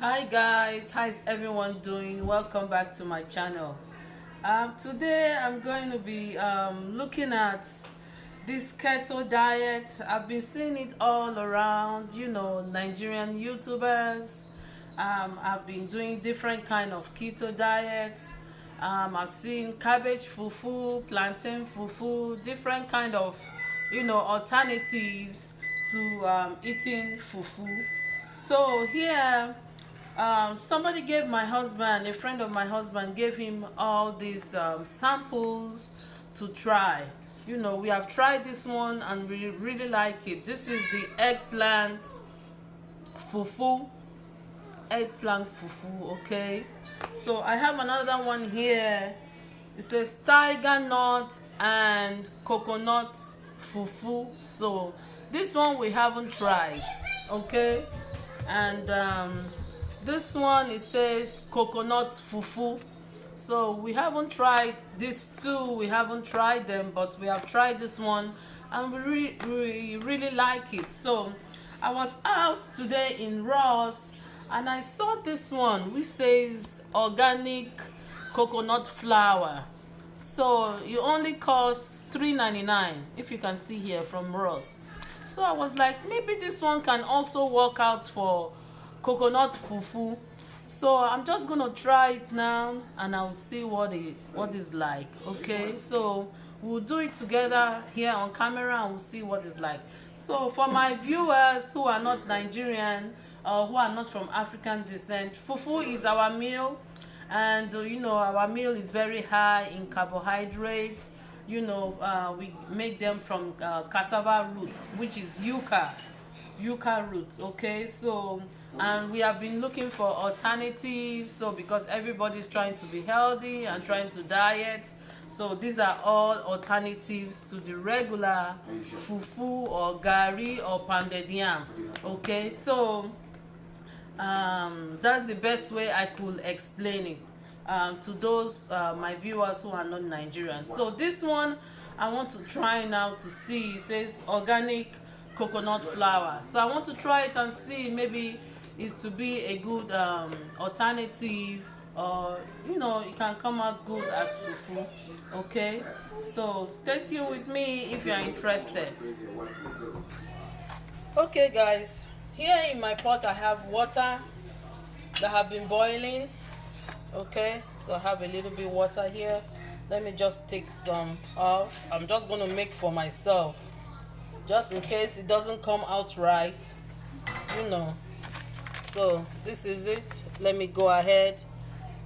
Hi guys, how's everyone doing? Welcome back to my channel. Today I'm going to be looking at this keto diet. I've been seeing it all around, Nigerian YouTubers. I've been doing different kind of keto diets. I've seen cabbage fufu, plantain fufu, different kind of, alternatives to eating fufu. So here somebody gave my husband, a friend of my husband gave him all these samples to try. We have tried this one and we really like it. This is the fufu eggplant fufu. Okay, so I have another one here. It says tiger nut and coconut fufu. So this one we haven't tried. Okay, and this one, it says coconut fufu. So we haven't tried these two, we haven't tried them, but we have tried this one and we really like it. So I was out today in Ross and I saw this one which says organic coconut flour. So it only costs $3.99, if you can see here, from Ross. So I was like, maybe this one can also work out for coconut fufu. So I'm just gonna try it now and I'll see what is like. Okay, so we'll do it together here on camera and we'll see what it's like. So for my viewers who are not Nigerian or who are not from African descent, fufu is our meal, and our meal is very high in carbohydrates. We make them from cassava roots, which is yuca roots. Okay, so and we have been looking for alternatives, so because everybody's trying to be healthy and trying to diet, so these are all alternatives to the regular fufu or gari or pounded yam. Okay, so that's the best way I could explain it to those my viewers who are not Nigerians. So this one I want to try now to see. It says organic coconut flour, so I want to try it and see maybe it to be a good alternative, or it can come out good as fufu. Okay, so stay tuned with me if you are interested. Okay guys, here in my pot I have water that have been boiling. Okay, so I have a little bit water here. Let me just take some out. I'm just going to make for myself, just in case it doesn't come out right. So this is it. Let me go ahead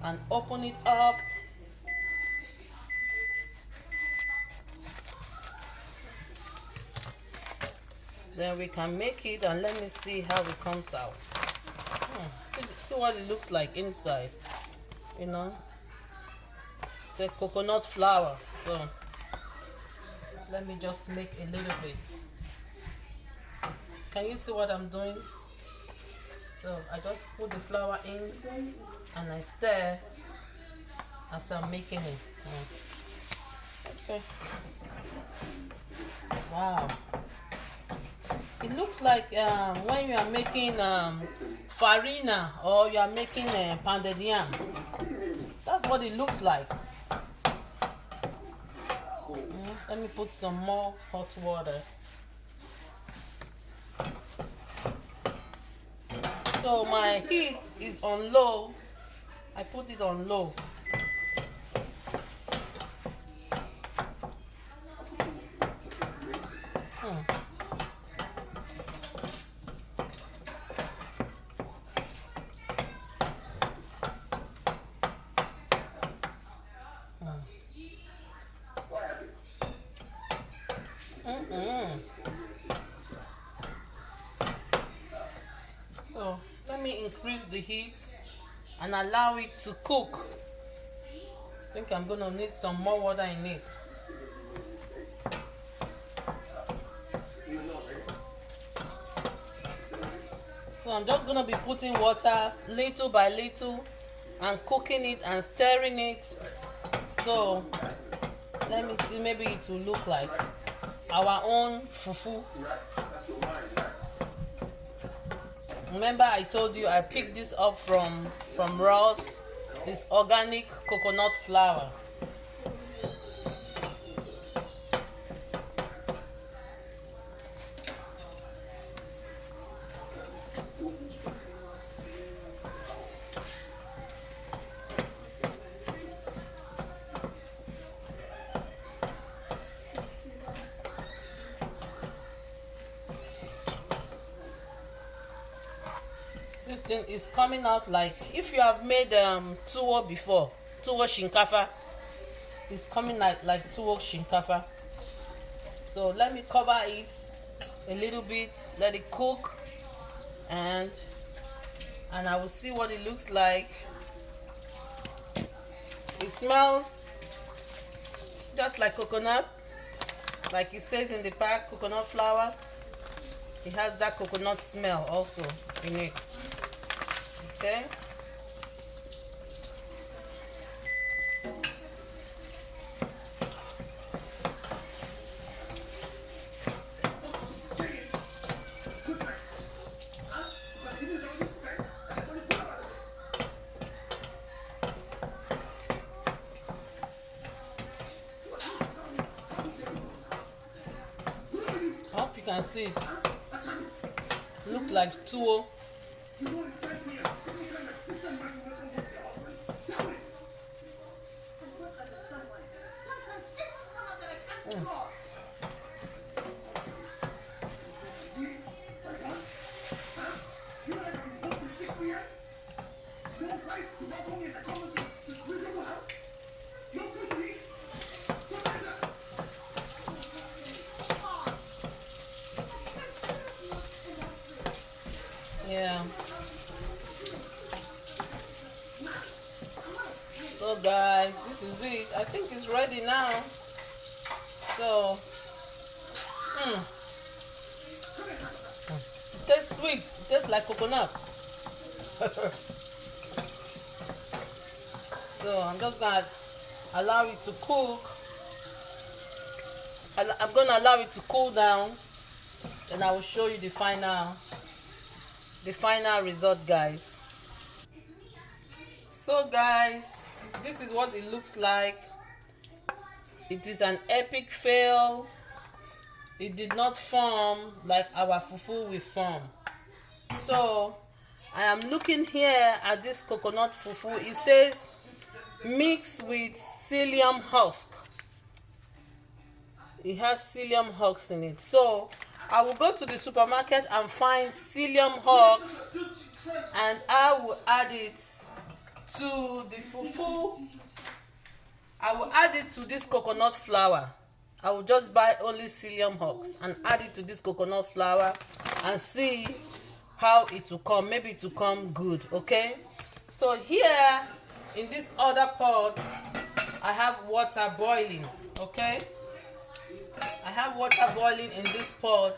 and open it up. Then we can make it, and let me see how it comes out. See what it looks like inside. It's a coconut flour. So let me just make a little bit. Can you see what I'm doing? So I just put the flour in and I stir as I'm making it. Okay. Wow. It looks like when you are making farina or you are making pounded yam. That's what it looks like. Let me put some more hot water. So my heat is on low. I put it on low. So let me increase the heat and allow it to cook. I think I'm gonna need some more water in it. So I'm just gonna be putting water little by little and cooking it and stirring it. So let me see, maybe it will look like our own fufu. Remember I told you I picked this up from Ross. This organic coconut flour. This thing is coming out like if you have made tuwo before, tuwo shinkafa. It's coming like tuwo shinkafa. So let me cover it a little bit, let it cook, and I will see what it looks like. It smells just like coconut, like it says in the pack, coconut flour. It has that coconut smell also in it. Okay. I hope you can see it. Look like tuwo. Yeah. So guys, this is it. I think it's ready now. So it tastes sweet. It tastes like coconut. So I'm just gonna allow it to cook. I'm gonna allow it to cool down, and I will show you the final result, guys. So guys, this is what it looks like. It is an epic fail. It did not form like our fufu will form. So I am looking here at this coconut fufu. It says mix with psyllium husk. It has psyllium husks in it. So I will go to the supermarket and find psyllium husks, and I will add it to the fufu. I will add it to this coconut flour. I will just buy only psyllium husks and add it to this coconut flour and see how it will come. Maybe it will come good. Okay, so here in this other pot I have water boiling. Okay, I have water boiling in this pot,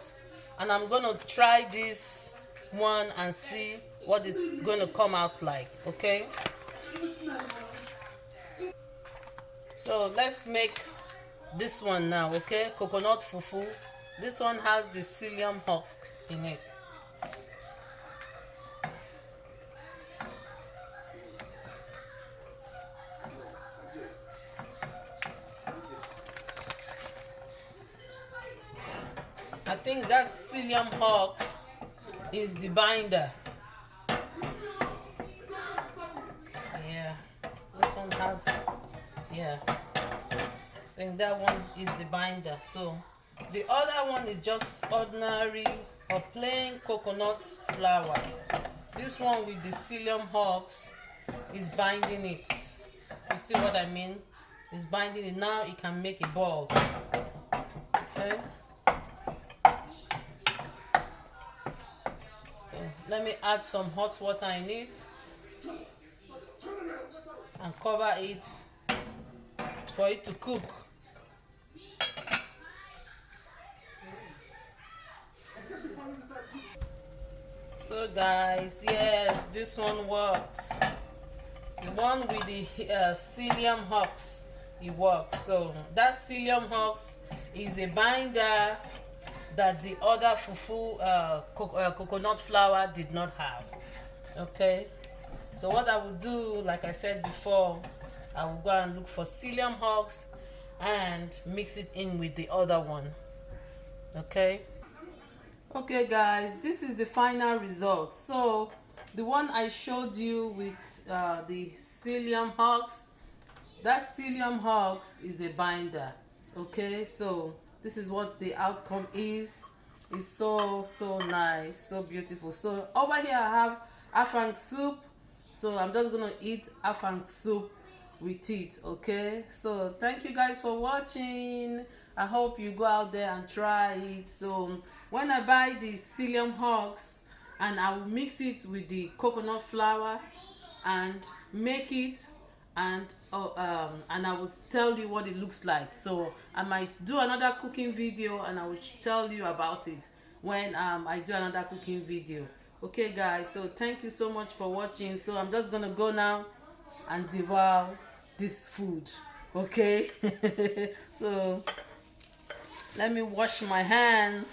and I'm gonna try this one and see what it's gonna come out like. Okay, so let's make this one now. Okay, coconut fufu. This one has the psyllium husk in it. I think that psyllium husk is the binder. Yeah, this one has, yeah, I think that one is the binder. So the other one is just ordinary or plain coconut flour. This one with the psyllium husk is binding it. You see what I mean? It's binding it. Now it can make a ball. Okay. Let me add some hot water in it and cover it for it to cook. So guys, yes, this one worked. The one with the psyllium husks, it works. So that psyllium husks is a binder that the other fufu coconut flour did not have. Okay, so what I will do, like I said before, I will go and look for psyllium husk and mix it in with the other one. Okay. Okay guys, this is the final result. So the one I showed you with the psyllium husk, that psyllium husk is a binder. Okay, so this is what the outcome is. It's so nice, so beautiful. So over here I have afang soup, so I'm just gonna eat afang soup with it. Okay, so thank you guys for watching. I hope you go out there and try it. So when I buy the psyllium husk, and I will mix it with the coconut flour and make it, and I will tell you what it looks like. So I might do another cooking video and I will tell you about it when I do another cooking video. Okay guys, so thank you so much for watching. So I'm just gonna go now and devour this food. Okay. So let me wash my hand.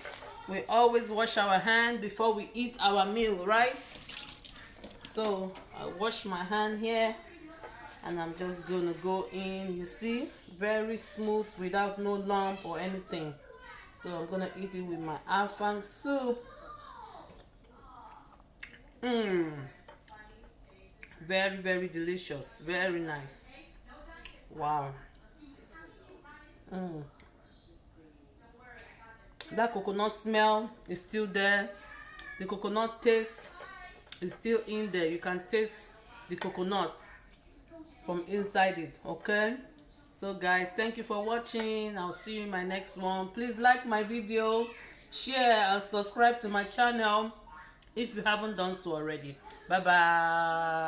We always wash our hand before we eat our meal, right? So I wash my hand here and I'm just gonna go in. You see, very smooth without no lump or anything. So I'm gonna eat it with my afang soup. Very delicious, very nice. Wow. That coconut smell is still there. The coconut taste is still in there. You can taste the coconut from inside it. Okay, so guys, thank you for watching. I'll see you in my next one. Please like my video, share and subscribe to my channel if you haven't done so already. Bye bye.